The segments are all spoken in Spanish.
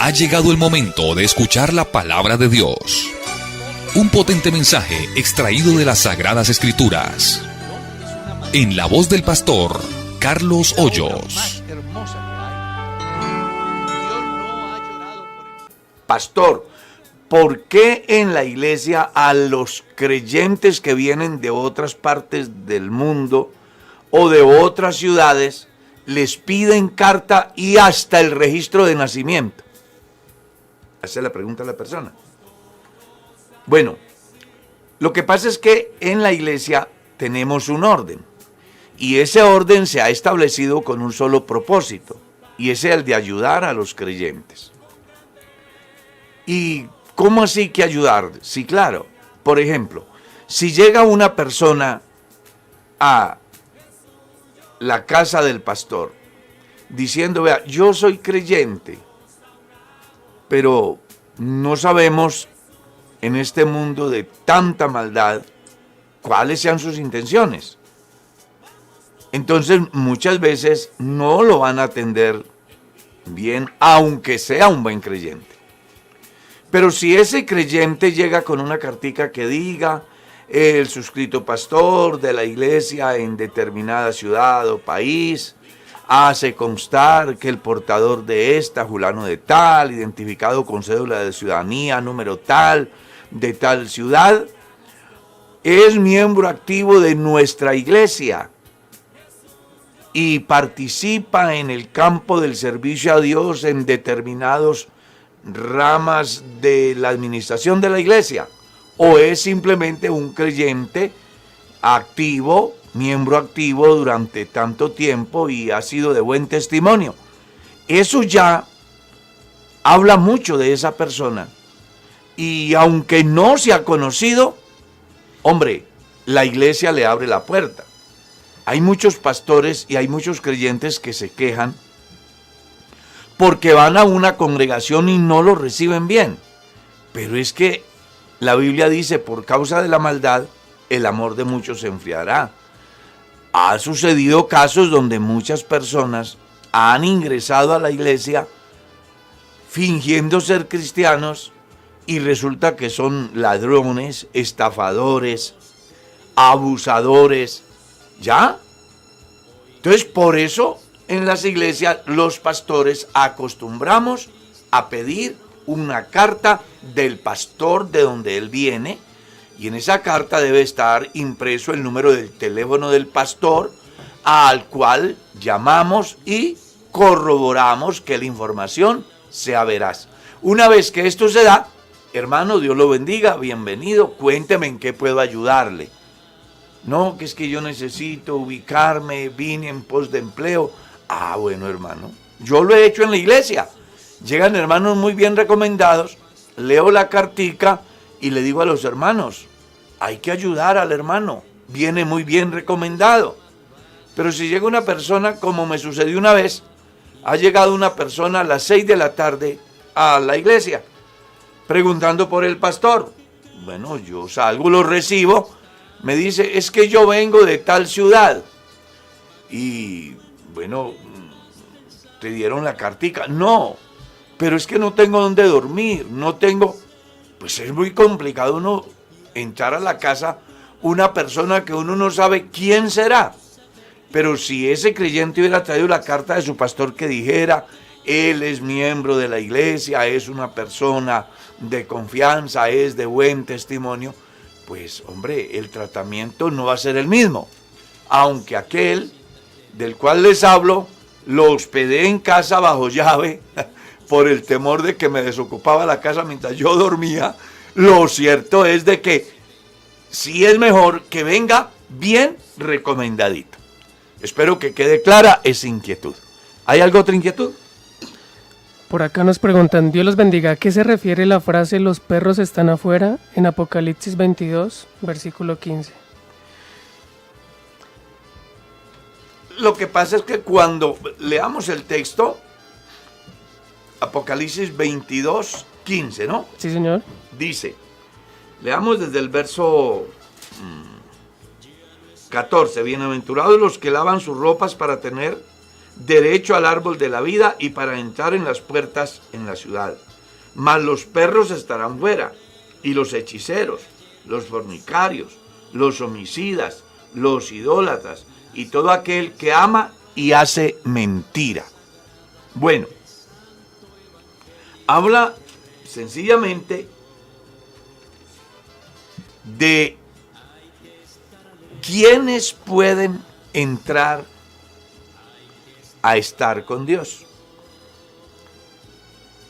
Ha llegado el momento de escuchar la palabra de Dios. Un potente mensaje extraído de las Sagradas Escrituras. En la voz del pastor Carlos Hoyos. Pastor, ¿por qué en la iglesia a los creyentes que vienen de otras partes del mundo o de otras ciudades les piden carta y hasta el registro de nacimiento? Esa es la pregunta de la persona. Bueno, lo que pasa es que en la iglesia tenemos un orden y ese orden se ha establecido con un solo propósito y ese es el de ayudar a los creyentes. ¿Y cómo así que ayudar? Sí, claro. Por ejemplo, si llega una persona a la casa del pastor diciendo, vea, yo soy creyente, pero no sabemos en este mundo de tanta maldad cuáles sean sus intenciones. Entonces muchas veces no lo van a atender bien, aunque sea un buen creyente. Pero si ese creyente llega con una cartica que diga, el suscrito pastor de la iglesia en determinada ciudad o país hace constar que el portador de esta, fulano de tal, identificado con cédula de ciudadanía, número tal, de tal ciudad, es miembro activo de nuestra iglesia y participa en el campo del servicio a Dios en determinados ramas de la administración de la iglesia, o es simplemente un creyente activo, miembro activo durante tanto tiempo y ha sido de buen testimonio. Eso ya habla mucho de esa persona. Y aunque no se ha conocido, hombre, la iglesia le abre la puerta. Hay muchos pastores y hay muchos creyentes que se quejan porque van a una congregación y no lo reciben bien. Pero es que la Biblia dice, por causa de la maldad, el amor de muchos se enfriará. Ha sucedido casos donde muchas personas han ingresado a la iglesia fingiendo ser cristianos y resulta que son ladrones, estafadores, abusadores, ¿ya? Entonces, por eso en las iglesias los pastores acostumbramos a pedir una carta del pastor de donde él viene, y en esa carta debe estar impreso el número del teléfono del pastor al cual llamamos y corroboramos que la información sea veraz. Una vez que esto se da, hermano, Dios lo bendiga, bienvenido, cuénteme en qué puedo ayudarle. No, que es que yo necesito ubicarme, vine en pos de empleo. Ah, bueno, hermano, yo lo he hecho en la iglesia. Llegan hermanos muy bien recomendados, leo la cartica y le digo a los hermanos, hay que ayudar al hermano, viene muy bien recomendado. Pero si llega una persona, como me sucedió una vez, ha llegado una persona a las 6 de la tarde a la iglesia, preguntando por el pastor. Bueno, yo salgo, lo recibo, me dice, es que yo vengo de tal ciudad. Y bueno, ¿te dieron la cartica? No, pero es que no tengo dónde dormir, no tengo. Pues es muy complicado uno entrar a la casa, una persona que uno no sabe quién será. Pero si ese creyente hubiera traído la carta de su pastor que dijera, él es miembro de la iglesia, es una persona de confianza, es de buen testimonio, pues hombre, el tratamiento no va a ser el mismo. Aunque aquel del cual les hablo, lo hospedé en casa bajo llave, por el temor de que me desocupaba la casa mientras yo dormía, lo cierto es de que sí es mejor que venga bien recomendadito. Espero que quede clara esa inquietud. ¿Hay algo otra inquietud? Por acá nos preguntan, Dios los bendiga, ¿a qué se refiere la frase los perros están afuera en Apocalipsis 22, versículo 15? Lo que pasa es que cuando leamos el texto, Apocalipsis 22, 15, ¿no? Sí, señor. Dice, leamos desde el verso 14, bienaventurados los que lavan sus ropas para tener derecho al árbol de la vida y para entrar en las puertas en la ciudad. Mas los perros estarán fuera, y los hechiceros, los fornicarios, los homicidas, los idólatras, y todo aquel que ama y hace mentira. Bueno, habla sencillamente de quiénes pueden entrar a estar con Dios.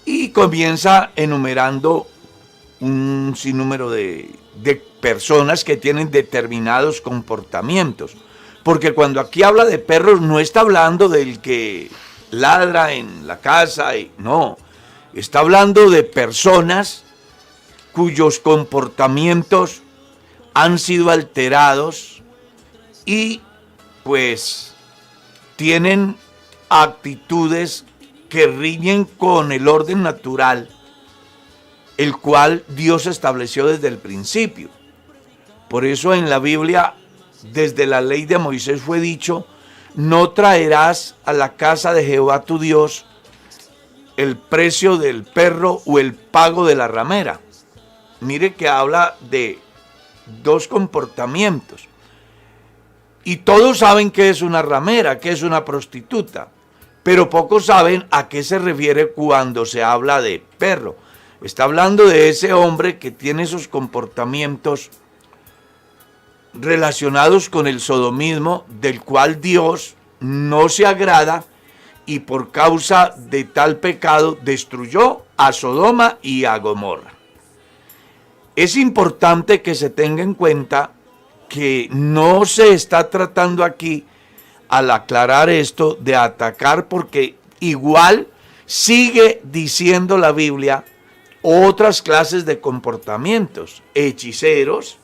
Y comienza enumerando un sinnúmero de personas que tienen determinados comportamientos. Porque cuando aquí habla de perros no está hablando del que ladra en la casa, no. Está hablando de personas cuyos comportamientos han sido alterados y pues tienen actitudes que riñen con el orden natural, el cual Dios estableció desde el principio. Por eso en la Biblia, desde la ley de Moisés fue dicho: no traerás a la casa de Jehová tu Dios el precio del perro o el pago de la ramera. Mire que habla de dos comportamientos. Y todos saben qué es una ramera, qué es una prostituta, pero pocos saben a qué se refiere cuando se habla de perro. Está hablando de ese hombre que tiene esos comportamientos relacionados con el sodomismo, del cual Dios no se agrada, y por causa de tal pecado destruyó a Sodoma y a Gomorra. Es importante que se tenga en cuenta que no se está tratando aquí, al aclarar esto, de atacar, porque igual sigue diciendo la Biblia otras clases de comportamientos: hechiceros,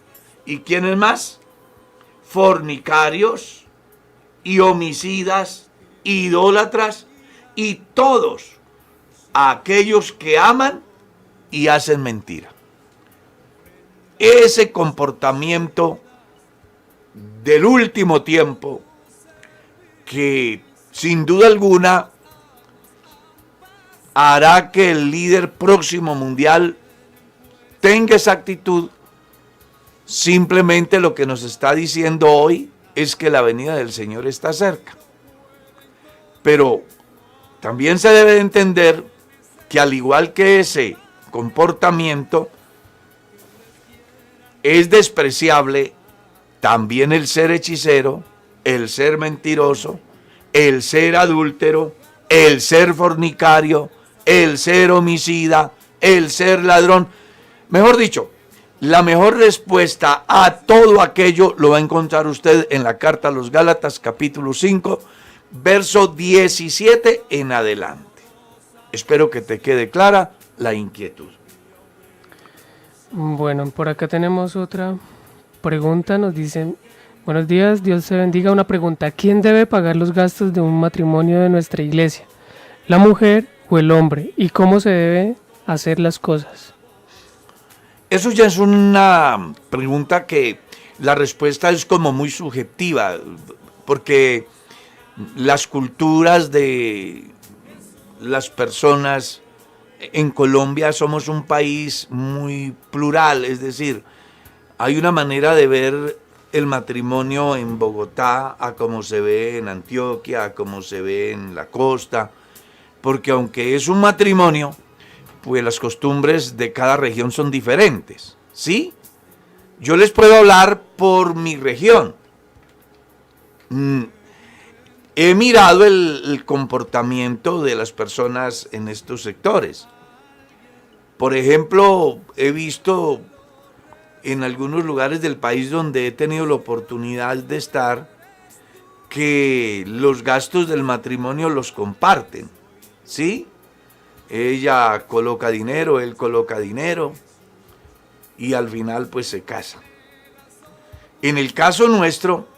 ¿y quiénes más? Fornicarios y homicidas, idólatras, y todos aquellos que aman y hacen mentira. Ese comportamiento del último tiempo, que sin duda alguna hará que el líder próximo mundial tenga esa actitud, simplemente lo que nos está diciendo hoy es que la venida del Señor está cerca. Pero también se debe de entender que al igual que ese comportamiento es despreciable también el ser hechicero, el ser mentiroso, el ser adúltero, el ser fornicario, el ser homicida, el ser ladrón. Mejor dicho, la mejor respuesta a todo aquello lo va a encontrar usted en la carta a los Gálatas, capítulo 5, verso 17 en adelante. Espero que te quede clara la inquietud. Bueno, por acá tenemos otra pregunta. Nos dicen: buenos días, Dios te bendiga. Una pregunta: ¿quién debe pagar los gastos de un matrimonio de nuestra iglesia? ¿La mujer o el hombre? ¿Y cómo se debe hacer las cosas? Eso ya es una pregunta que la respuesta es como muy subjetiva, porque las culturas de las personas en Colombia somos un país muy plural, es decir, hay una manera de ver el matrimonio en Bogotá a como se ve en Antioquia, a como se ve en la costa, porque aunque es un matrimonio, pues las costumbres de cada región son diferentes, ¿sí? Yo les puedo hablar por mi región. He mirado el comportamiento de las personas en estos sectores. Por ejemplo, he visto en algunos lugares del país donde he tenido la oportunidad de estar, que los gastos del matrimonio los comparten, ¿sí? Ella coloca dinero, él coloca dinero, y al final pues se casan. En el caso nuestro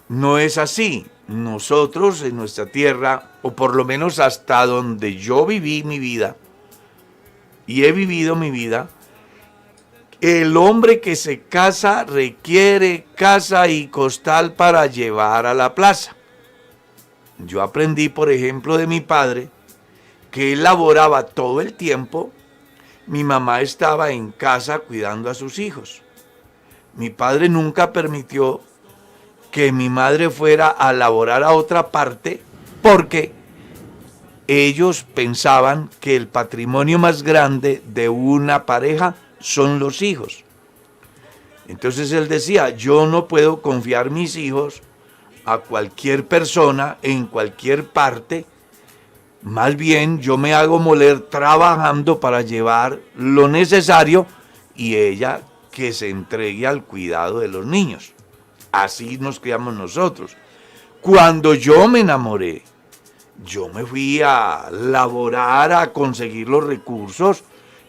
no es así. Nosotros en nuestra tierra, o por lo menos hasta donde yo viví mi vida y he vivido mi vida, el hombre que se casa requiere casa y costal para llevar a la plaza. Yo aprendí, por ejemplo, de mi padre, que él laboraba todo el tiempo, mi mamá estaba en casa cuidando a sus hijos. Mi padre nunca permitió que mi madre fuera a laborar a otra parte porque ellos pensaban que el patrimonio más grande de una pareja son los hijos. Entonces él decía, yo no puedo confiar mis hijos a cualquier persona en cualquier parte, más bien yo me hago moler trabajando para llevar lo necesario y ella que se entregue al cuidado de los niños. Así nos criamos nosotros. Cuando yo me enamoré, yo me fui a laborar, a conseguir los recursos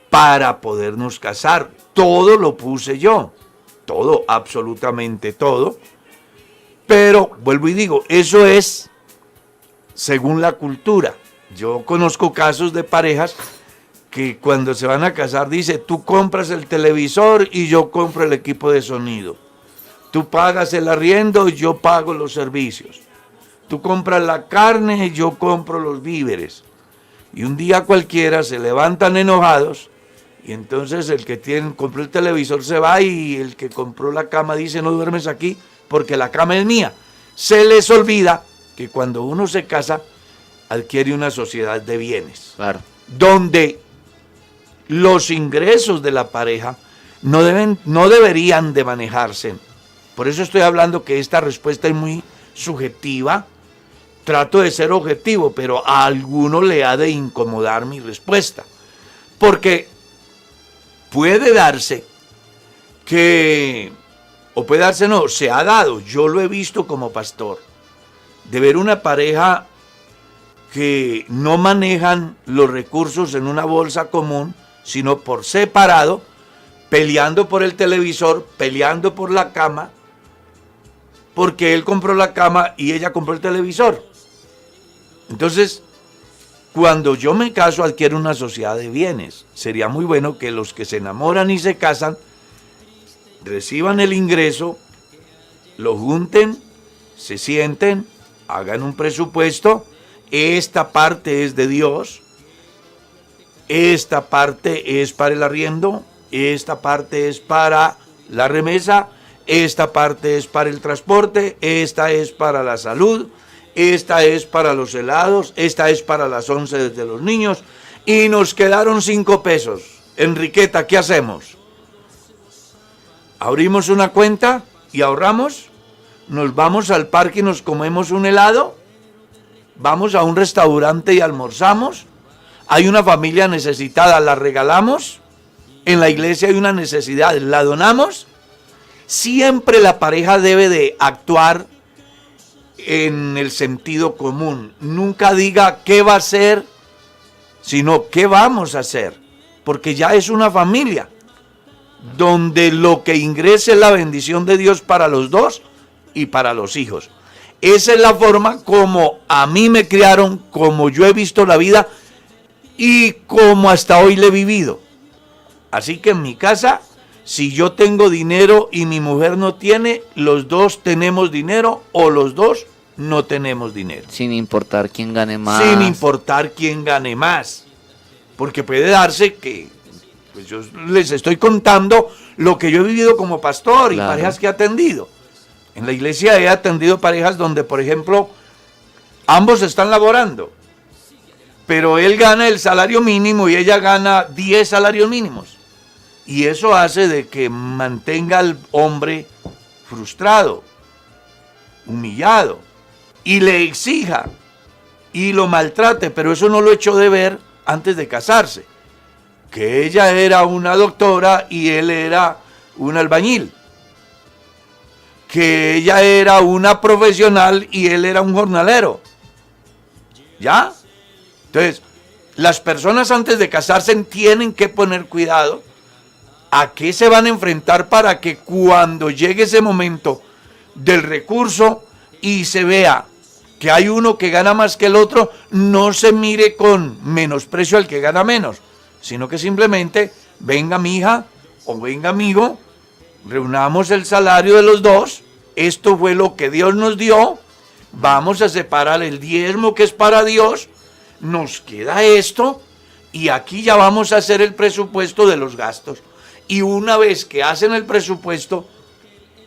para podernos casar. Todo lo puse yo, todo, absolutamente todo. Pero, vuelvo y digo, eso es según la cultura. Yo conozco casos de parejas que cuando se van a casar dice, tú compras el televisor y yo compro el equipo de sonido. Tú pagas el arriendo y yo pago los servicios. Tú compras la carne y yo compro los víveres. Y un día cualquiera se levantan enojados y entonces el que compró el televisor se va y el que compró la cama dice, no duermes aquí porque la cama es mía. Se les olvida que cuando uno se casa adquiere una sociedad de bienes. Claro. Donde los ingresos de la pareja no deberían de manejarse. Por eso estoy hablando que esta respuesta es muy subjetiva. Trato de ser objetivo, pero a alguno le ha de incomodar mi respuesta. Porque puede darse no, se ha dado, yo lo he visto como pastor, de ver una pareja que no manejan los recursos en una bolsa común, sino por separado, peleando por el televisor, peleando por la cama, porque él compró la cama y ella compró el televisor. Entonces, cuando yo me caso, adquiero una sociedad de bienes. Sería muy bueno que los que se enamoran y se casan reciban el ingreso, lo junten, se sienten, hagan un presupuesto. Esta parte es de Dios, esta parte es para el arriendo, esta parte es para la remesa, esta parte es para el transporte, esta es para la salud, esta es para los helados, esta es para las 11 de los niños, y nos quedaron 5 pesos. Enriqueta, ¿qué hacemos? ¿Abrimos una cuenta y ahorramos? ¿Nos vamos al parque y nos comemos un helado? ¿Vamos a un restaurante y almorzamos? ¿Hay una familia necesitada, la regalamos? ¿En la iglesia hay una necesidad, la donamos? Siempre la pareja debe de actuar en el sentido común. Nunca diga qué va a hacer, sino qué vamos a hacer. Porque ya es una familia donde lo que ingrese es la bendición de Dios para los dos y para los hijos. Esa es la forma como a mí me criaron, como yo he visto la vida y como hasta hoy le he vivido. Así que en mi casa, si yo tengo dinero y mi mujer no tiene, los dos tenemos dinero o los dos no tenemos dinero. Sin importar quién gane más. Sin importar quién gane más. Porque puede darse que, pues yo les estoy contando lo que yo he vivido como pastor y Claro. parejas que he atendido. En la iglesia he atendido parejas donde, por ejemplo, ambos están laborando, pero él gana el salario mínimo y ella gana 10 salarios mínimos. Y eso hace de que mantenga al hombre frustrado, humillado, y le exija y lo maltrate, pero eso no lo echó de ver antes de casarse, que ella era una doctora y él era un albañil, que ella era una profesional y él era un jornalero. ¿Ya? Entonces, las personas antes de casarse tienen que poner cuidado a qué se van a enfrentar para que cuando llegue ese momento del recurso y se vea que hay uno que gana más que el otro, no se mire con menosprecio al que gana menos, sino que simplemente venga mi hija o venga amigo, reunamos el salario de los dos, esto fue lo que Dios nos dio, vamos a separar el diezmo que es para Dios, nos queda esto y aquí ya vamos a hacer el presupuesto de los gastos. Y una vez que hacen el presupuesto,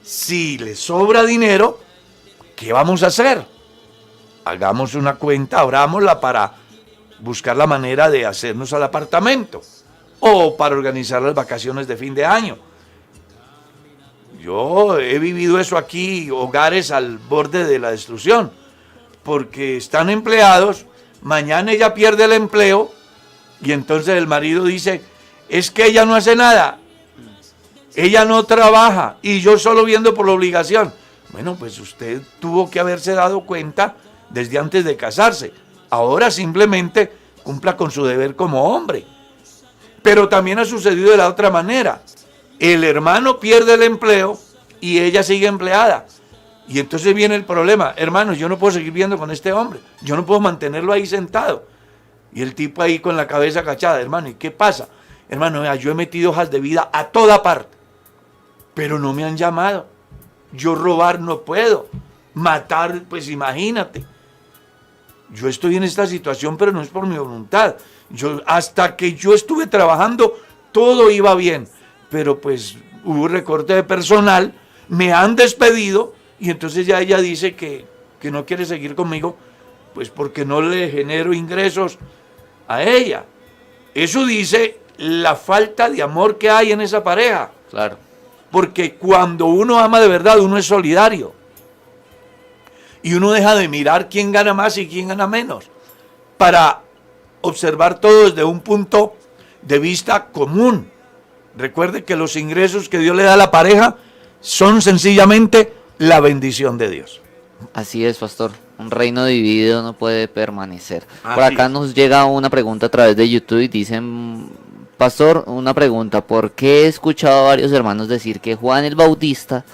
si les sobra dinero, ¿qué vamos a hacer? Hagamos una cuenta, abrámosla para buscar la manera de hacernos al apartamento o para organizar las vacaciones de fin de año. Yo he vivido eso aquí, hogares al borde de la destrucción, porque están empleados, mañana ella pierde el empleo y entonces el marido dice, es que ella no hace nada, ella no trabaja y yo solo viendo por la obligación. Bueno, pues usted tuvo que haberse dado cuenta desde antes de casarse. Ahora simplemente cumpla con su deber como hombre. Pero también ha sucedido de la otra manera. El hermano pierde el empleo y ella sigue empleada. Y entonces viene el problema. Hermanos, yo no puedo seguir viendo con este hombre. Yo no puedo mantenerlo ahí sentado. Y el tipo ahí con la cabeza agachada. Hermano, ¿y qué pasa? Hermano, vea, yo he metido hojas de vida a toda parte. Pero no me han llamado. Yo robar no puedo. Matar, pues imagínate. Yo estoy en esta situación, pero no es por mi voluntad. Hasta que yo estuve trabajando, todo iba bien. Pero pues hubo recorte de personal, me han despedido y entonces ya ella dice que no quiere seguir conmigo, pues porque no le genero ingresos a ella. Eso dice la falta de amor que hay en esa pareja. Claro. Porque cuando uno ama de verdad, uno es solidario. Y uno deja de mirar quién gana más y quién gana menos, para observar todo desde un punto de vista común. Recuerde que los ingresos que Dios le da a la pareja son sencillamente la bendición de Dios. Así es, pastor. Un reino dividido no puede permanecer. Por Así acá es. nos llega una pregunta a través de YouTube y dicen, pastor, una pregunta. ¿Por qué he escuchado a varios hermanos decir que Juan el Bautista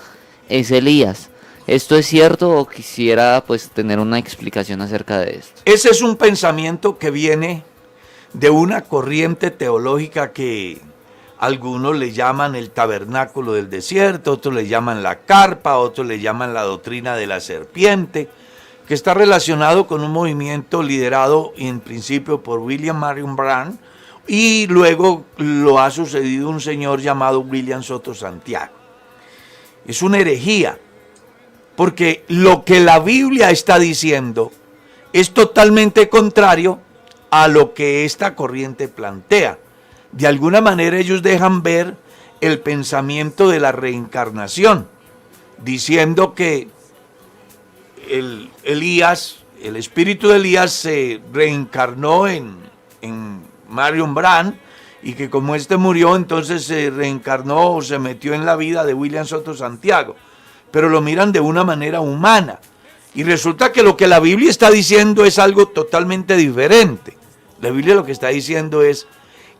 es Elías? ¿Esto es cierto o quisiera pues tener una explicación acerca de esto? Ese es un pensamiento que viene de una corriente teológica que algunos le llaman el tabernáculo del desierto, otros le llaman la carpa, otros le llaman la doctrina de la serpiente, que está relacionado con un movimiento liderado en principio por William Marion Branham y luego lo ha sucedido un señor llamado William Soto Santiago. Es una herejía, porque lo que la Biblia está diciendo es totalmente contrario a lo que esta corriente plantea. De alguna manera ellos dejan ver el pensamiento de la reencarnación, diciendo que Elías, el espíritu de Elías se reencarnó en Marion Branham y que como este murió, entonces se reencarnó o se metió en la vida de William Soto Santiago. Pero lo miran de una manera humana. Y resulta que lo que la Biblia está diciendo es algo totalmente diferente. La Biblia lo que está diciendo es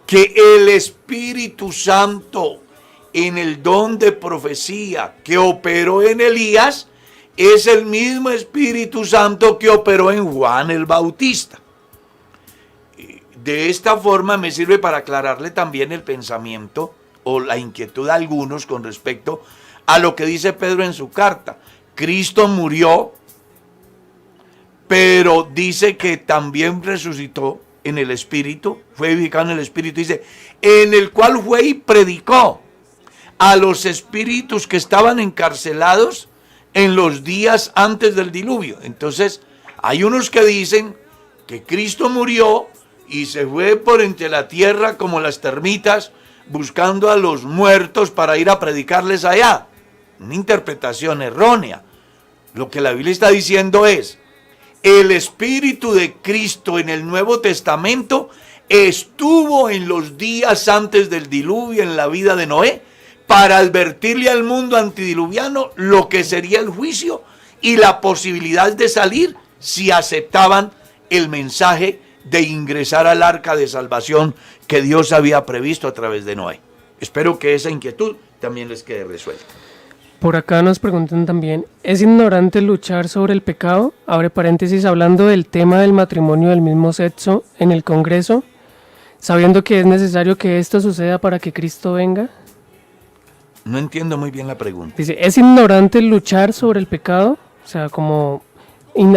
que el Espíritu Santo en el don de profecía que operó en Elías es el mismo Espíritu Santo que operó en Juan el Bautista. De esta forma me sirve para aclararle también el pensamiento o la inquietud de algunos con respecto a lo que dice Pedro en su carta. Cristo murió, pero dice que también resucitó en el Espíritu, fue vivificado en el Espíritu, dice, en el cual fue y predicó a los espíritus que estaban encarcelados en los días antes del diluvio. Entonces, hay unos que dicen que Cristo murió y se fue por entre la tierra como las termitas, buscando a los muertos para ir a predicarles allá. Una interpretación errónea. Lo que la Biblia está diciendo es, el Espíritu de Cristo en el Nuevo Testamento estuvo en los días antes del diluvio en la vida de Noé para advertirle al mundo antidiluviano lo que sería el juicio y la posibilidad de salir si aceptaban el mensaje de ingresar al arca de salvación que Dios había previsto a través de Noé. Espero que esa inquietud también les quede resuelta. Por acá nos preguntan también, ¿es ignorante luchar sobre el pecado? Abre paréntesis, hablando del tema del matrimonio del mismo sexo en el Congreso, sabiendo que es necesario que esto suceda para que Cristo venga. No entiendo muy bien la pregunta. Dice, ¿es ignorante luchar sobre el pecado? O sea, como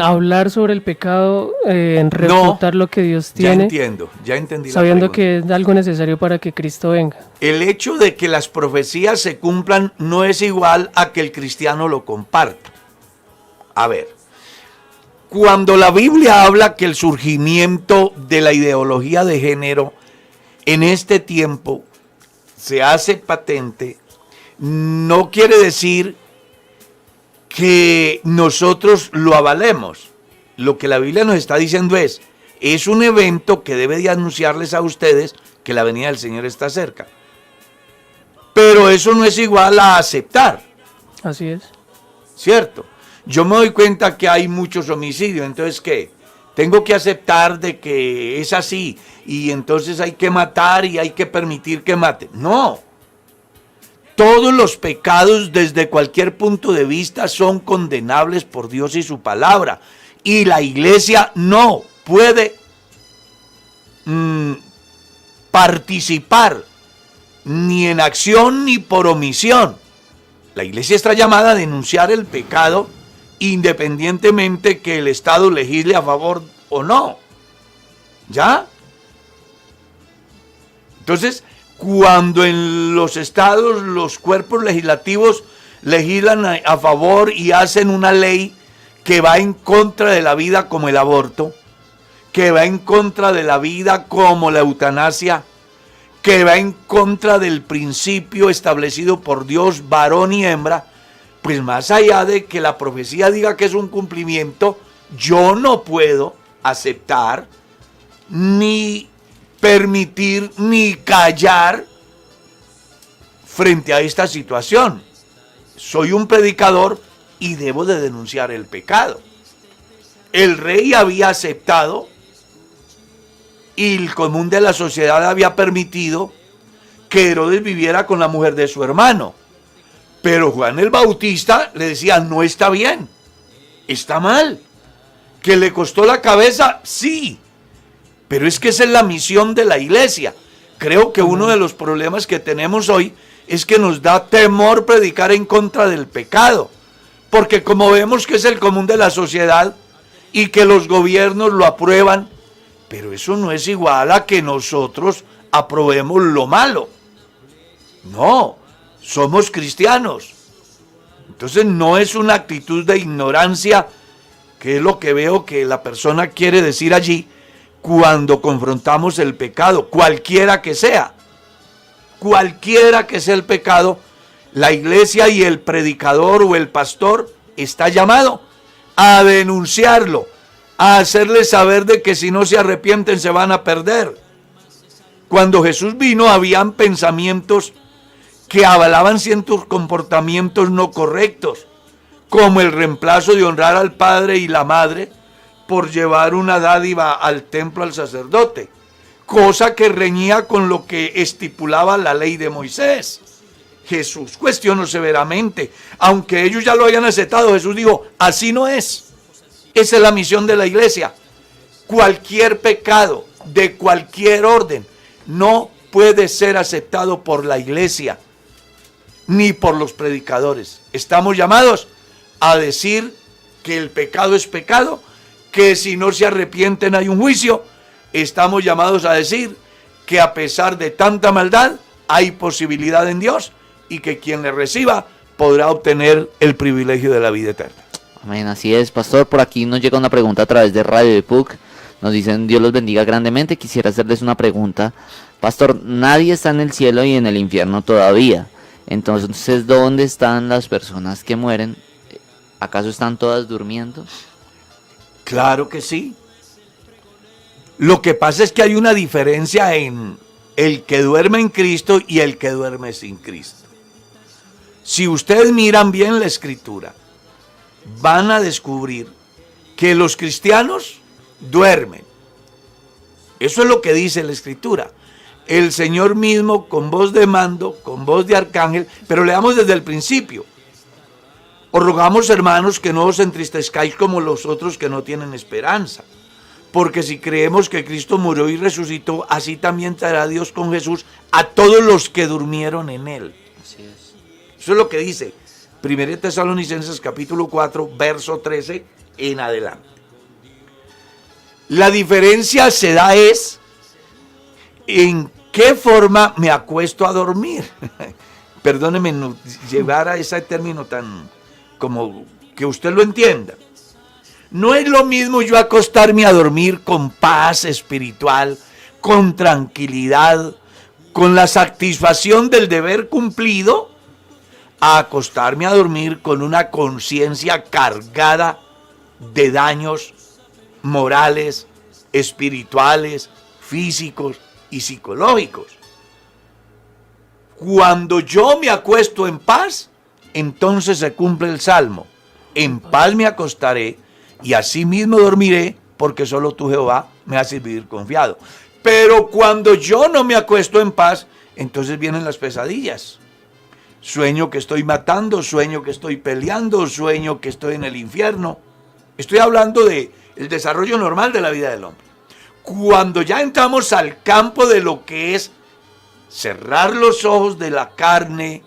hablar sobre el pecado, en refutar lo que Dios Ya tiene, entiendo, ya entendí la sabiendo pregunta. que es algo necesario para que Cristo venga. El hecho de que las profecías se cumplan no es igual a que el cristiano lo comparta. A ver, cuando la Biblia habla que el surgimiento de la ideología de género en este tiempo se hace patente, no quiere decir que nosotros lo avalemos. Lo que la Biblia nos está diciendo es un evento que debe de anunciarles a ustedes que la venida del Señor está cerca. Pero eso no es igual a aceptar, Así es. ¿cierto? Yo me doy cuenta que hay muchos homicidios, entonces ¿qué? Tengo que aceptar de que es así y entonces hay que matar y hay que permitir que maten. No. Todos los pecados desde cualquier punto de vista son condenables por Dios y su palabra. Y la iglesia no puede participar ni en acción ni por omisión. La iglesia está llamada a denunciar el pecado independientemente que el Estado legisle a favor o no. ¿Ya? Entonces, cuando en los estados los cuerpos legislativos legislan a favor y hacen una ley que va en contra de la vida como el aborto, que va en contra de la vida como la eutanasia, que va en contra del principio establecido por Dios, varón y hembra, pues más allá de que la profecía diga que es un cumplimiento, yo no puedo aceptar ni permitir ni callar frente a esta situación. Soy un predicador y debo de denunciar el pecado. El rey había aceptado y el común de la sociedad había permitido que Herodes viviera con la mujer de su hermano. Pero Juan el Bautista le decía, no está bien, está mal. ¿Que le costó la cabeza? Sí. Pero es que esa es la misión de la iglesia. Creo que uno de los problemas que tenemos hoy es que nos da temor predicar en contra del pecado. Porque como vemos que es el común de la sociedad y que los gobiernos lo aprueban, pero eso no es igual a que nosotros aprobemos lo malo. No, somos cristianos. Entonces no es una actitud de ignorancia, que es lo que veo que la persona quiere decir allí, cuando confrontamos el pecado, cualquiera que sea el pecado, la iglesia y el predicador o el pastor está llamado a denunciarlo, a hacerles saber de que si no se arrepienten se van a perder. Cuando Jesús vino habían pensamientos que avalaban ciertos comportamientos no correctos, como el reemplazo de honrar al padre y la madre por llevar una dádiva al templo al sacerdote, cosa que reñía con lo que estipulaba la ley de Moisés. Jesús cuestionó severamente, aunque ellos ya lo hayan aceptado, Jesús dijo, así no es. Esa es la misión de la iglesia. Cualquier pecado, de cualquier orden, no puede ser aceptado por la iglesia, ni por los predicadores. Estamos llamados a decir que el pecado es pecado, que si no se arrepienten hay un juicio. Estamos llamados a decir que a pesar de tanta maldad hay posibilidad en Dios y que quien le reciba podrá obtener el privilegio de la vida eterna. Amén, así es, pastor. Por aquí nos llega una pregunta a través de Radio de PUC. Nos dicen, Dios los bendiga grandemente. Quisiera hacerles una pregunta. Pastor, nadie está en el cielo y en el infierno todavía. Entonces, ¿dónde están las personas que mueren? ¿Acaso están todas durmiendo? Claro que sí. Lo que pasa es que hay una diferencia en el que duerme en Cristo y el que duerme sin Cristo. Si ustedes miran bien la Escritura, van a descubrir que los cristianos duermen. Eso es lo que dice la Escritura. El Señor mismo con voz de mando, con voz de arcángel, pero leamos desde el principio. Os rogamos, hermanos, que no os entristezcáis como los otros que no tienen esperanza. Porque si creemos que Cristo murió y resucitó, así también traerá Dios con Jesús a todos los que durmieron en él. Así es. Eso es lo que dice 1 Tesalonicenses capítulo 4, verso 13 en adelante. La diferencia se da es en qué forma me acuesto a dormir. Perdóneme no llevar a ese término tan como que usted lo entienda. No es lo mismo yo acostarme a dormir con paz espiritual, con tranquilidad, con la satisfacción del deber cumplido, a acostarme a dormir con una conciencia cargada de daños morales, espirituales, físicos y psicológicos. Cuando yo me acuesto en paz, entonces se cumple el salmo. En paz me acostaré y así mismo dormiré, porque solo tú, Jehová, me haces vivir confiado. Pero cuando yo no me acuesto en paz, entonces vienen las pesadillas. Sueño que estoy matando, sueño que estoy peleando, sueño que estoy en el infierno. Estoy hablando del desarrollo normal de la vida del hombre. Cuando ya entramos al campo de lo que es cerrar los ojos de la carne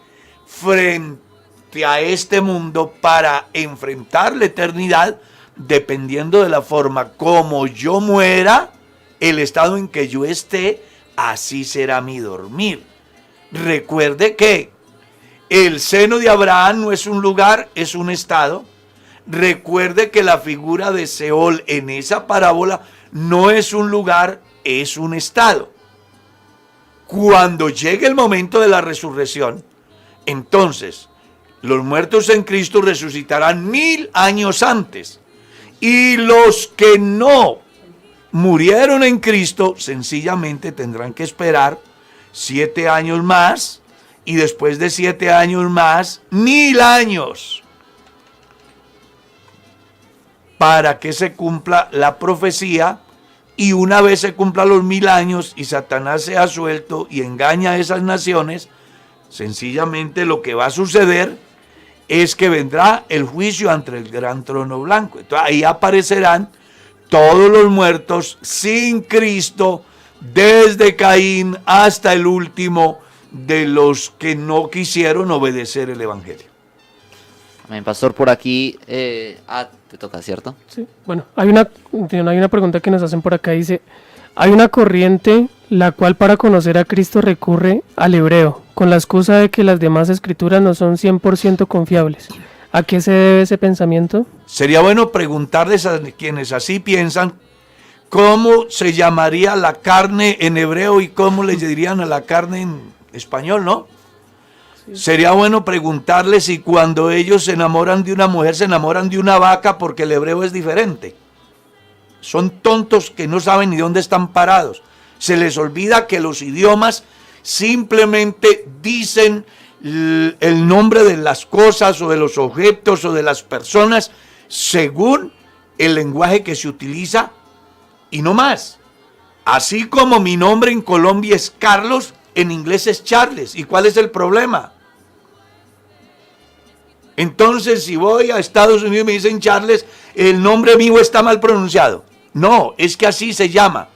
frente a este mundo para enfrentar la eternidad, dependiendo de la forma como yo muera, el estado en que yo esté, así será mi dormir. Recuerde que el seno de Abraham no es un lugar, es un estado. Recuerde que la figura de Seol en esa parábola no es un lugar, es un estado. Cuando llegue el momento de la resurrección, entonces los muertos en Cristo resucitarán 1000 años antes. Y los que no murieron en Cristo sencillamente tendrán que esperar 7 años más, y después de 7 años más, 1000 años, para que se cumpla la profecía. Y una vez se cumplan los 1000 años y Satanás sea suelto y engaña a esas naciones, sencillamente lo que va a suceder es que vendrá el juicio ante el gran trono blanco. Entonces ahí aparecerán todos los muertos sin Cristo, desde Caín hasta el último de los que no quisieron obedecer el evangelio. Amén, pastor, por aquí, te toca, ¿cierto? Sí, bueno, hay una pregunta que nos hacen por acá, dice, hay una corriente la cual para conocer a Cristo recurre al hebreo, con la excusa de que las demás escrituras no son 100% confiables. ¿A qué se debe ese pensamiento? Sería bueno preguntarles a quienes así piensan, ¿cómo se llamaría la carne en hebreo y cómo le dirían a la carne en español, no? Sería bueno preguntarles si cuando ellos se enamoran de una mujer se enamoran de una vaca, porque el hebreo es diferente. Son tontos que no saben ni dónde están parados. Se les olvida que los idiomas simplemente dicen el nombre de las cosas o de los objetos o de las personas según el lenguaje que se utiliza y no más. Así como mi nombre en Colombia es Carlos, en inglés es Charles. ¿Y cuál es el problema? Entonces, si voy a Estados Unidos y me dicen Charles, el nombre mío está mal pronunciado. No, es que así se llama.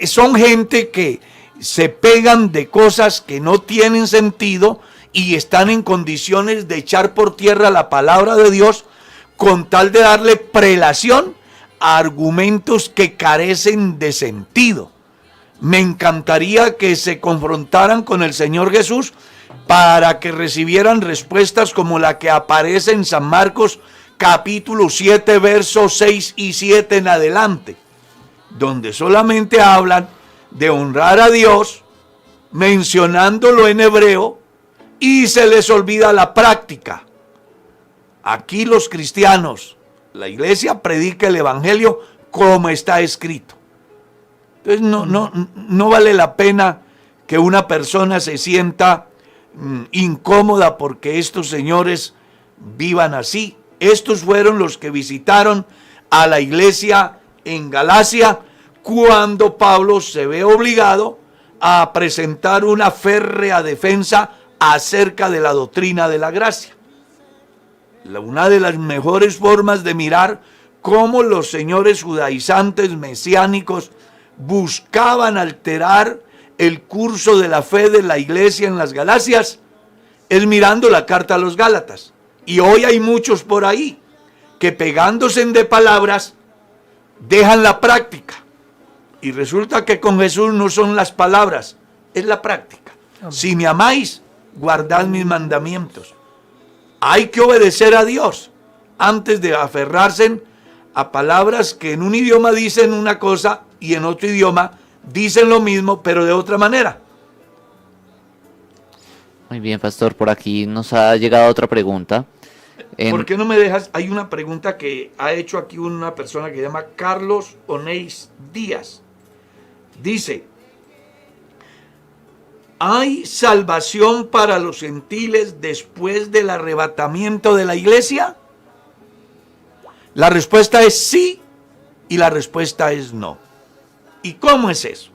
Son gente que se pegan de cosas que no tienen sentido y están en condiciones de echar por tierra la palabra de Dios con tal de darle prelación a argumentos que carecen de sentido. Me encantaría que se confrontaran con el Señor Jesús para que recibieran respuestas como la que aparece en San Marcos capítulo 7, versos 6 y 7 en adelante, donde solamente hablan de honrar a Dios, mencionándolo en hebreo, y se les olvida la práctica. Aquí los cristianos, la iglesia predica el evangelio como está escrito. Entonces no vale la pena que una persona se sienta incómoda porque estos señores vivan así. Estos fueron los que visitaron a la iglesia en Galacia cuando Pablo se ve obligado a presentar una férrea defensa acerca de la doctrina de la gracia. Una de las mejores formas de mirar cómo los señores judaizantes mesiánicos buscaban alterar el curso de la fe de la iglesia en las Galacias es mirando la carta a los Gálatas. Y hoy hay muchos por ahí que pegándose de palabras dejan la práctica. Y resulta que con Jesús no son las palabras, es la práctica. Amén. Si me amáis, guardad mis mandamientos. Hay que obedecer a Dios antes de aferrarse a palabras que en un idioma dicen una cosa y en otro idioma dicen lo mismo, pero de otra manera. Muy bien, pastor, por aquí nos ha llegado otra pregunta. ¿Por qué no me dejas? Hay una pregunta que ha hecho aquí una persona que se llama Carlos Oneis Díaz. Dice, ¿hay salvación para los gentiles después del arrebatamiento de la iglesia? La respuesta es sí y la respuesta es no. ¿Y cómo es eso?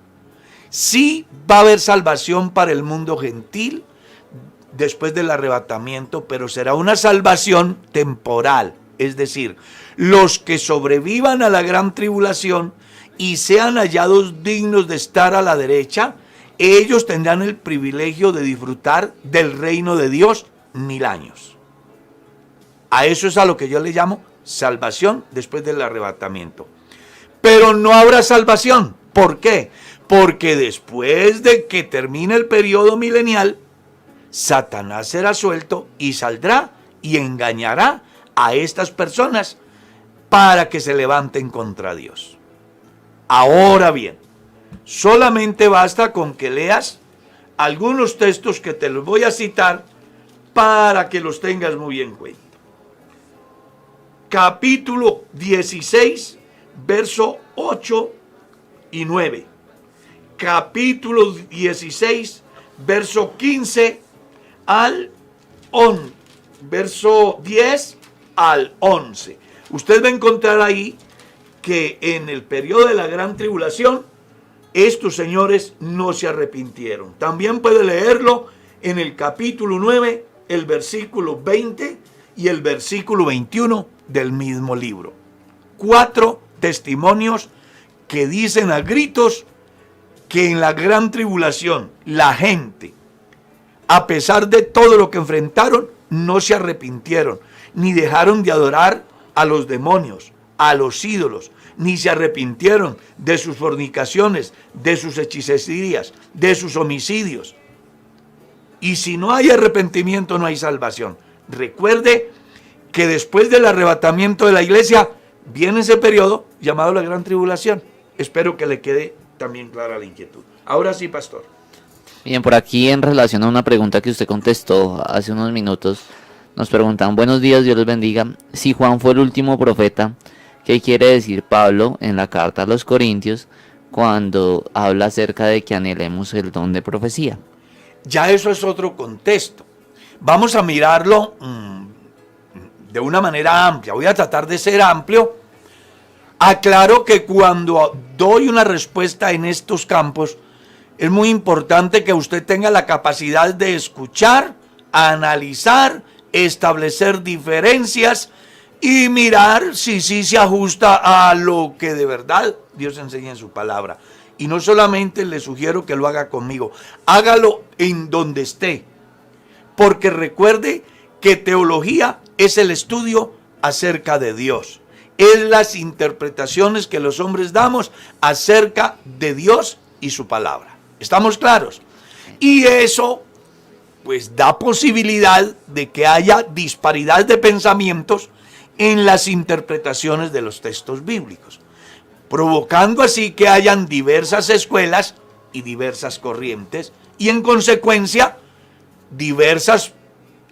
Sí va a haber salvación para el mundo gentil después del arrebatamiento, pero será una salvación temporal. Es decir, los que sobrevivan a la gran tribulación y sean hallados dignos de estar a la derecha, ellos tendrán el privilegio de disfrutar del reino de Dios 1000 años. A eso es a lo que yo le llamo salvación después del arrebatamiento. Pero no habrá salvación. ¿Por qué? Porque después de que termine el periodo milenial, Satanás será suelto y saldrá y engañará a estas personas para que se levanten contra Dios. Ahora bien, solamente basta con que leas algunos textos que te los voy a citar para que los tengas muy en cuenta. Capítulo 16, verso 8 y 9. Capítulo 16, verso 15 al 11. Verso 10 al 11. Usted va a encontrar ahí que en el periodo de la gran tribulación, estos señores no se arrepintieron. También puede leerlo en el capítulo 9, el versículo 20 y el versículo 21 del mismo libro. 4 testimonios que dicen a gritos que en la gran tribulación la gente, a pesar de todo lo que enfrentaron, no se arrepintieron, ni dejaron de adorar a los demonios, a los ídolos, ni se arrepintieron de sus fornicaciones, de sus hechicerías, de sus homicidios. Y si no hay arrepentimiento, no hay salvación. Recuerde que después del arrebatamiento de la iglesia, viene ese periodo llamado la gran tribulación. Espero que le quede también clara la inquietud. Ahora sí, pastor. Bien, por aquí en relación a una pregunta que usted contestó hace unos minutos, nos preguntan, buenos días, Dios los bendiga. Si Juan fue el último profeta, ¿qué quiere decir Pablo en la carta a los Corintios cuando habla acerca de que anhelemos el don de profecía? Ya eso es otro contexto. Vamos a mirarlo de una manera amplia. Voy a tratar de ser amplio. Aclaro que cuando doy una respuesta en estos campos, es muy importante que usted tenga la capacidad de escuchar, analizar, establecer diferencias y mirar si sí se ajusta a lo que de verdad Dios enseña en su palabra. Y no solamente le sugiero que lo haga conmigo, hágalo en donde esté. Porque recuerde que teología es el estudio acerca de Dios. Es las interpretaciones que los hombres damos acerca de Dios y su palabra. ¿Estamos claros? Y eso pues da posibilidad de que haya disparidad de pensamientos en las interpretaciones de los textos bíblicos, provocando así que hayan diversas escuelas y diversas corrientes y en consecuencia diversas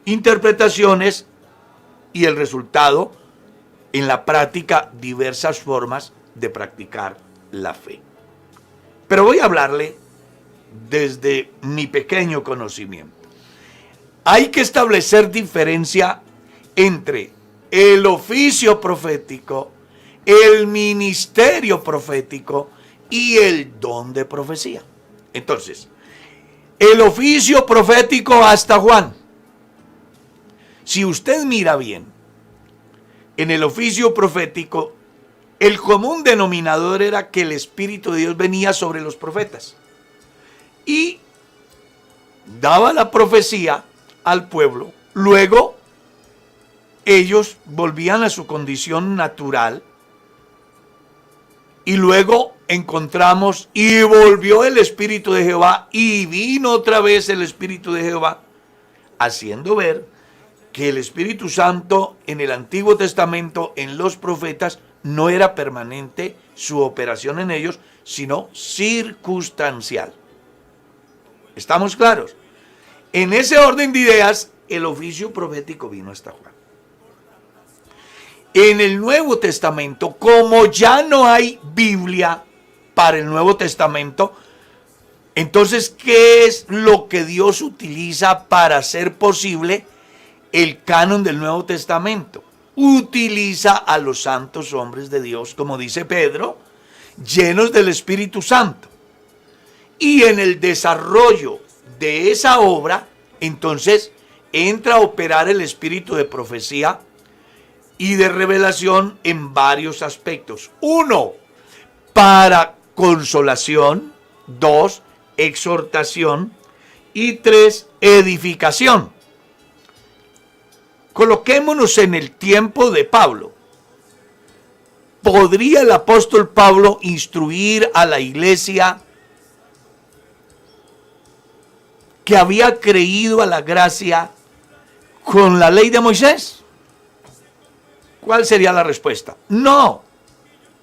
interpretaciones y el resultado en la práctica diversas formas de practicar la fe. Pero voy a hablarle desde mi pequeño conocimiento. Hay que establecer diferencia entre el oficio profético, el ministerio profético y el don de profecía. Entonces, el oficio profético hasta Juan. Si usted mira bien, en el oficio profético, el común denominador era que el Espíritu de Dios venía sobre los profetas y daba la profecía al pueblo. Luego ellos volvían a su condición natural y luego encontramos y volvió el Espíritu de Jehová y vino otra vez el Espíritu de Jehová, haciendo ver que el Espíritu Santo en el Antiguo Testamento, en los profetas, no era permanente su operación en ellos, sino circunstancial. ¿Estamos claros? En ese orden de ideas, el oficio profético vino hasta Juan. En el Nuevo Testamento, como ya no hay Biblia para el Nuevo Testamento, entonces, ¿qué es lo que Dios utiliza para hacer posible el canon del Nuevo Testamento? Utiliza a los santos hombres de Dios, como dice Pedro, llenos del Espíritu Santo. Y en el desarrollo de esa obra, entonces, entra a operar el espíritu de profecía y de revelación en varios aspectos. 1, para consolación. 2, exhortación. Y 3, edificación. Coloquémonos en el tiempo de Pablo. ¿Podría el apóstol Pablo instruir a la iglesia que había creído a la gracia con la ley de Moisés? ¿Cuál sería la respuesta? No,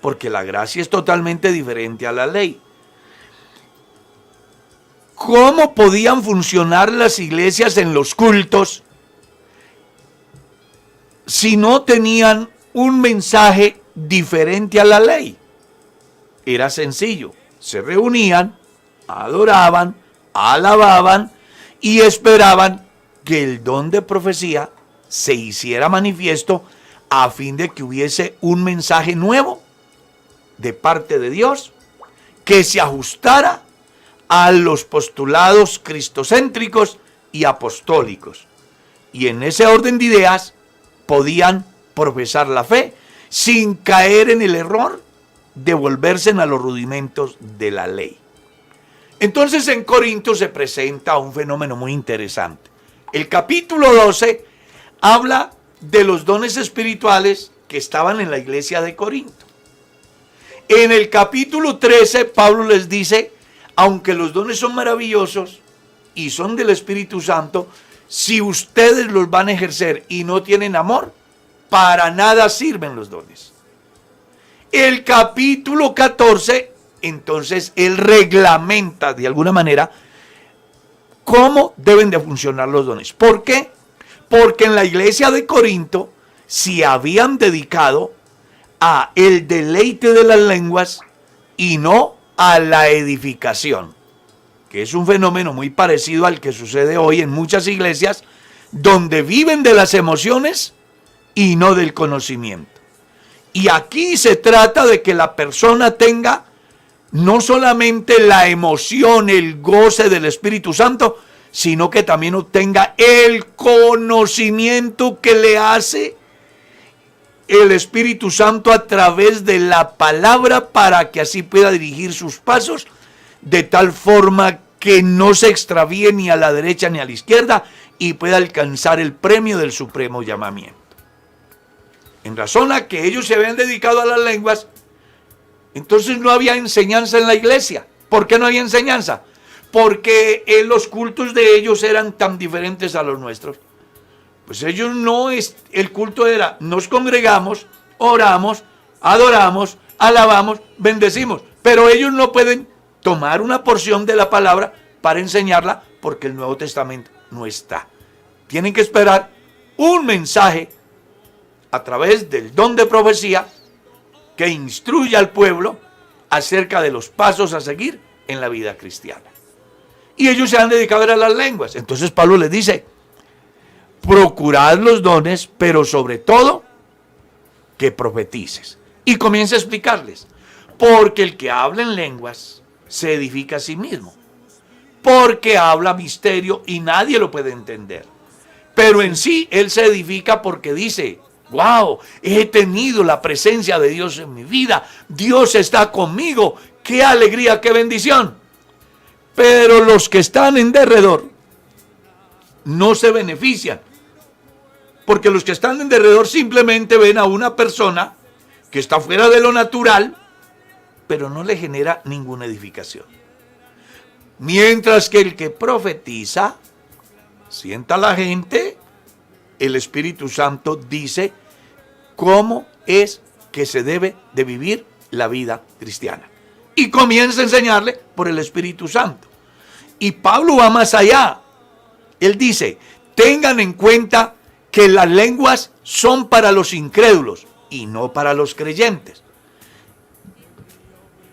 porque la gracia es totalmente diferente a la ley. ¿Cómo podían funcionar las iglesias en los cultos si no tenían un mensaje diferente a la ley? Era sencillo, se reunían, adoraban, alababan y esperaban que el don de profecía se hiciera manifiesto a fin de que hubiese un mensaje nuevo de parte de Dios que se ajustara a los postulados cristocéntricos y apostólicos. Y en ese orden de ideas podían profesar la fe sin caer en el error de volverse a los rudimentos de la ley. Entonces en Corinto se presenta un fenómeno muy interesante. El capítulo 12 habla de los dones espirituales que estaban en la iglesia de Corinto. En el capítulo 13 Pablo les dice, aunque los dones son maravillosos y son del Espíritu Santo, si ustedes los van a ejercer y no tienen amor, para nada sirven los dones. El capítulo 14, entonces, él reglamenta de alguna manera cómo deben de funcionar los dones. ¿Por qué? Porque en la iglesia de Corinto se habían dedicado a el deleite de las lenguas y no a la edificación, que es un fenómeno muy parecido al que sucede hoy en muchas iglesias, donde viven de las emociones y no del conocimiento. Y aquí se trata de que la persona tenga no solamente la emoción, el goce del Espíritu Santo, sino que también obtenga el conocimiento que le hace el Espíritu Santo a través de la palabra, para que así pueda dirigir sus pasos de tal forma que no se extravíe ni a la derecha ni a la izquierda y pueda alcanzar el premio del supremo llamamiento. En razón a que ellos se habían dedicado a las lenguas, entonces no había enseñanza en la iglesia. ¿Por qué no había enseñanza? Porque los cultos de ellos eran tan diferentes a los nuestros. Pues ellos no, el culto era, nos congregamos, oramos, adoramos, alabamos, bendecimos. Pero ellos no pueden tomar una porción de la palabra para enseñarla, porque el Nuevo Testamento no está. Tienen que esperar un mensaje a través del don de profecía que instruya al pueblo acerca de los pasos a seguir en la vida cristiana. Y ellos se han dedicado a las lenguas. Entonces Pablo les dice, procurad los dones, pero sobre todo que profetices. Y comienza a explicarles, porque el que habla en lenguas se edifica a sí mismo, porque habla misterio y nadie lo puede entender. Pero en sí él se edifica porque dice, wow, he tenido la presencia de Dios en mi vida, Dios está conmigo, qué alegría, qué bendición. Pero los que están en derredor no se benefician, porque los que están en derredor simplemente ven a una persona que está fuera de lo natural, pero no le genera ninguna edificación. Mientras que el que profetiza, sienta a la gente, el Espíritu Santo dice cómo es que se debe de vivir la vida cristiana. Y comienza a enseñarle por el Espíritu Santo. Y Pablo va más allá. Él dice, tengan en cuenta que las lenguas son para los incrédulos y no para los creyentes.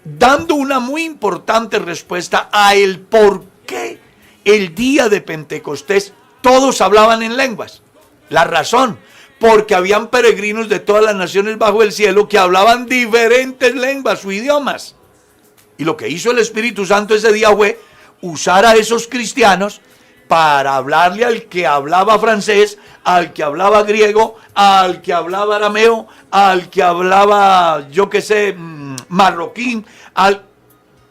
Dando una muy importante respuesta a el por qué el día de Pentecostés todos hablaban en lenguas. La razón, porque habían peregrinos de todas las naciones bajo el cielo que hablaban diferentes lenguas o idiomas. Y lo que hizo el Espíritu Santo ese día fue usar a esos cristianos para hablarle al que hablaba francés, al que hablaba griego, al que hablaba arameo, al que hablaba, yo qué sé, marroquín,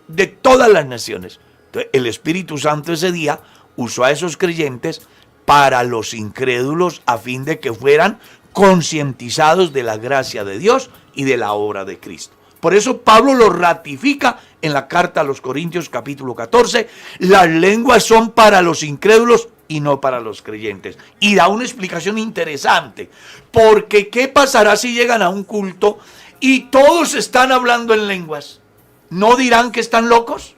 de todas las naciones. Entonces, el Espíritu Santo ese día usó a esos creyentes para los incrédulos a fin de que fueran concientizados de la gracia de Dios y de la obra de Cristo. Por eso Pablo lo ratifica en la carta a los Corintios capítulo 14, las lenguas son para los incrédulos y no para los creyentes. Y da una explicación interesante, porque ¿qué pasará si llegan a un culto y todos están hablando en lenguas? ¿No dirán que están locos?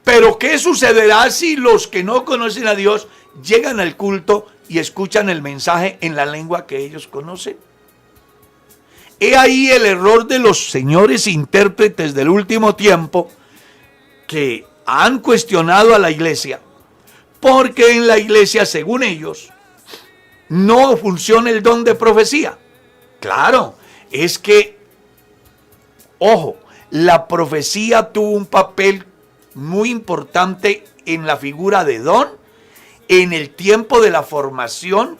Pero ¿qué sucederá si los que no conocen a Dios llegan al culto y escuchan el mensaje en la lengua que ellos conocen? He ahí el error de los señores intérpretes del último tiempo que han cuestionado a la iglesia, porque en la iglesia, según ellos, no funciona el don de profecía. Claro, es que, ojo, la profecía tuvo un papel muy importante en la figura de don en el tiempo de la formación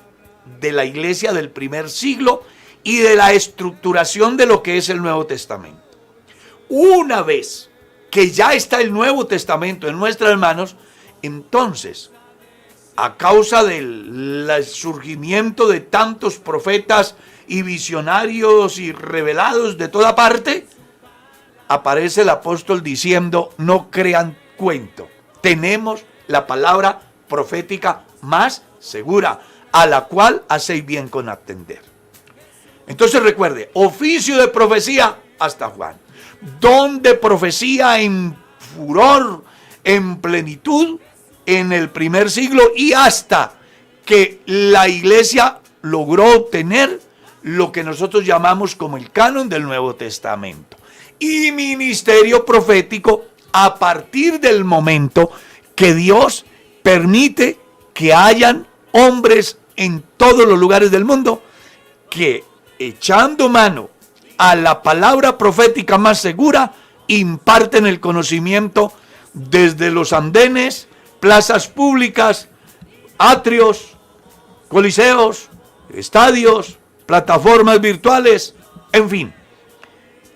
de la iglesia del primer siglo y de la estructuración de lo que es el Nuevo Testamento. Una vez que ya está el Nuevo Testamento en nuestras manos, entonces, a causa del surgimiento de tantos profetas y visionarios y revelados de toda parte, aparece el apóstol diciendo, no crean cuento, tenemos la palabra profética más segura, a la cual hacéis bien con atender. Entonces recuerde, oficio de profecía hasta Juan, don de profecía en furor, en plenitud, en el primer siglo y hasta que la iglesia logró obtener lo que nosotros llamamos como el canon del Nuevo Testamento. Y ministerio profético a partir del momento que Dios permite que hayan hombres en todos los lugares del mundo que, echando mano a la palabra profética más segura, imparten el conocimiento desde los andenes, plazas públicas, atrios, coliseos, estadios, plataformas virtuales, en fin.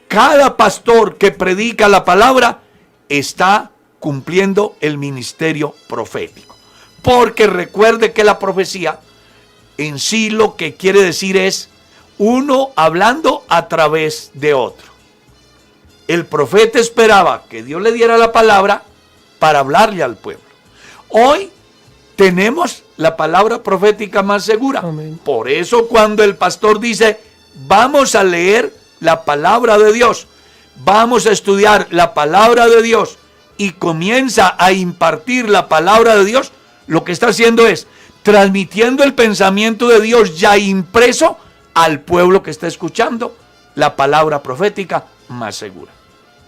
Cada pastor que predica la palabra está cumpliendo el ministerio profético. Porque recuerde que la profecía en sí lo que quiere decir es uno hablando a través de otro. El profeta esperaba que Dios le diera la palabra para hablarle al pueblo. Hoy tenemos la palabra profética más segura. Amén. Por eso cuando el pastor dice, vamos a leer la palabra de Dios, vamos a estudiar la palabra de Dios y comienza a impartir la palabra de Dios, lo que está haciendo es transmitiendo el pensamiento de Dios ya impreso al pueblo que está escuchando la palabra profética más segura.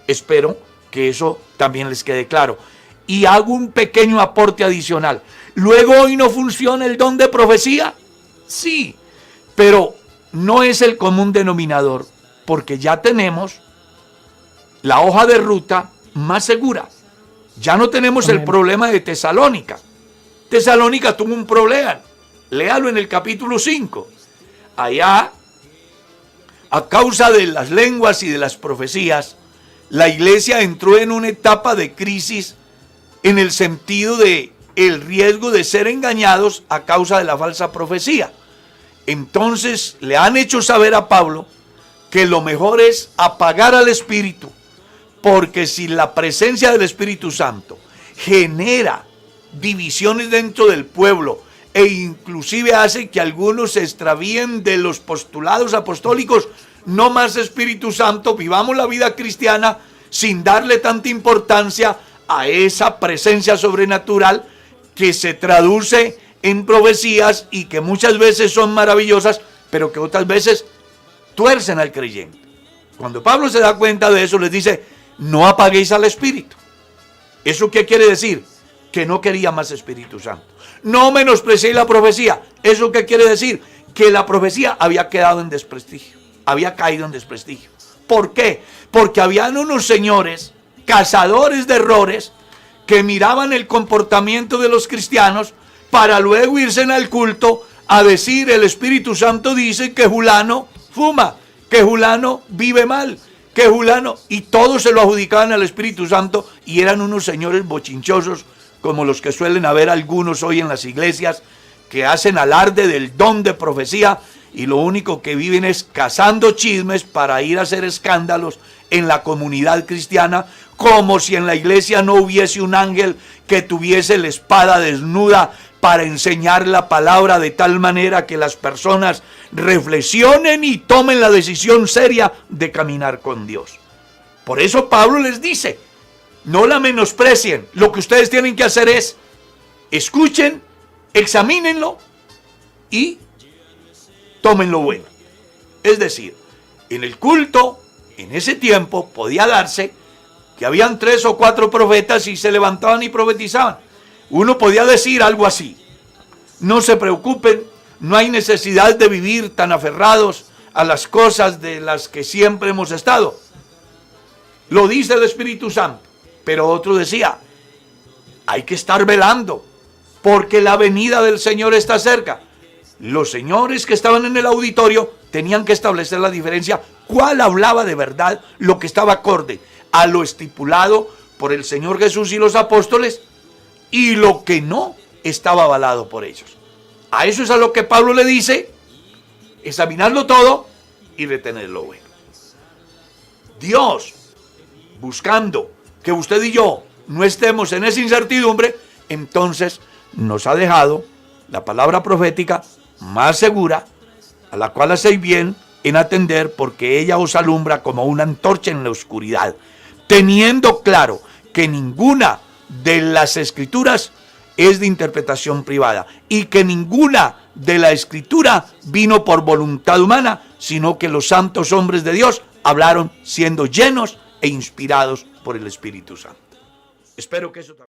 Espero que eso también les quede claro. Y hago un pequeño aporte adicional. Luego, ¿hoy no funciona el don de profecía? Sí, pero no es el común denominador, porque ya tenemos la hoja de ruta más segura. Ya no tenemos el problema de Tesalónica. Tesalónica tuvo un problema. Léalo en el capítulo 5. Allá, a causa de las lenguas y de las profecías, la iglesia entró en una etapa de crisis en el sentido de el riesgo de ser engañados a causa de la falsa profecía. Entonces le han hecho saber a Pablo que lo mejor es apagar al Espíritu, porque si la presencia del Espíritu Santo genera divisiones dentro del pueblo e inclusive hace que algunos se extravíen de los postulados apostólicos, no más Espíritu Santo, vivamos la vida cristiana sin darle tanta importancia a esa presencia sobrenatural que se traduce en profecías y que muchas veces son maravillosas, pero que otras veces tuercen al creyente. Cuando Pablo se da cuenta de eso, les dice, no apaguéis al Espíritu. ¿Eso qué quiere decir? Que no quería más Espíritu Santo. No menospreciéis la profecía. ¿Eso qué quiere decir? Que la profecía había quedado en desprestigio, había caído en desprestigio. ¿Por qué? Porque habían unos señores, cazadores de errores, que miraban el comportamiento de los cristianos para luego irse al culto a decir, el Espíritu Santo dice que fulano fuma, que fulano vive mal, que fulano, y todos se lo adjudicaban al Espíritu Santo, y eran unos señores bochinchosos como los que suelen haber algunos hoy en las iglesias, que hacen alarde del don de profecía y lo único que viven es cazando chismes para ir a hacer escándalos en la comunidad cristiana, como si en la iglesia no hubiese un ángel que tuviese la espada desnuda para enseñar la palabra de tal manera que las personas reflexionen y tomen la decisión seria de caminar con Dios. Por eso Pablo les dice, no la menosprecien, lo que ustedes tienen que hacer es, escuchen, examínenlo y tomen lo bueno. Es decir, en el culto, en ese tiempo, podía darse que habían 3 o 4 profetas y se levantaban y profetizaban. Uno podía decir algo así, no se preocupen, no hay necesidad de vivir tan aferrados a las cosas de las que siempre hemos estado. Lo dice el Espíritu Santo. Pero otro decía, hay que estar velando, porque la venida del Señor está cerca. Los señores que estaban en el auditorio tenían que establecer la diferencia, cuál hablaba de verdad, lo que estaba acorde a lo estipulado por el Señor Jesús y los apóstoles, y lo que no estaba avalado por ellos. A eso es a lo que Pablo le dice, examinarlo todo y retenerlo bueno. Dios, buscando que usted y yo no estemos en esa incertidumbre, entonces nos ha dejado la palabra profética más segura, a la cual hacéis bien en atender, porque ella os alumbra como una antorcha en la oscuridad, teniendo claro que ninguna de las escrituras es de interpretación privada y que ninguna de la escritura vino por voluntad humana, sino que los santos hombres de Dios hablaron siendo llenos e inspirados por el Espíritu Santo. Espero que eso también.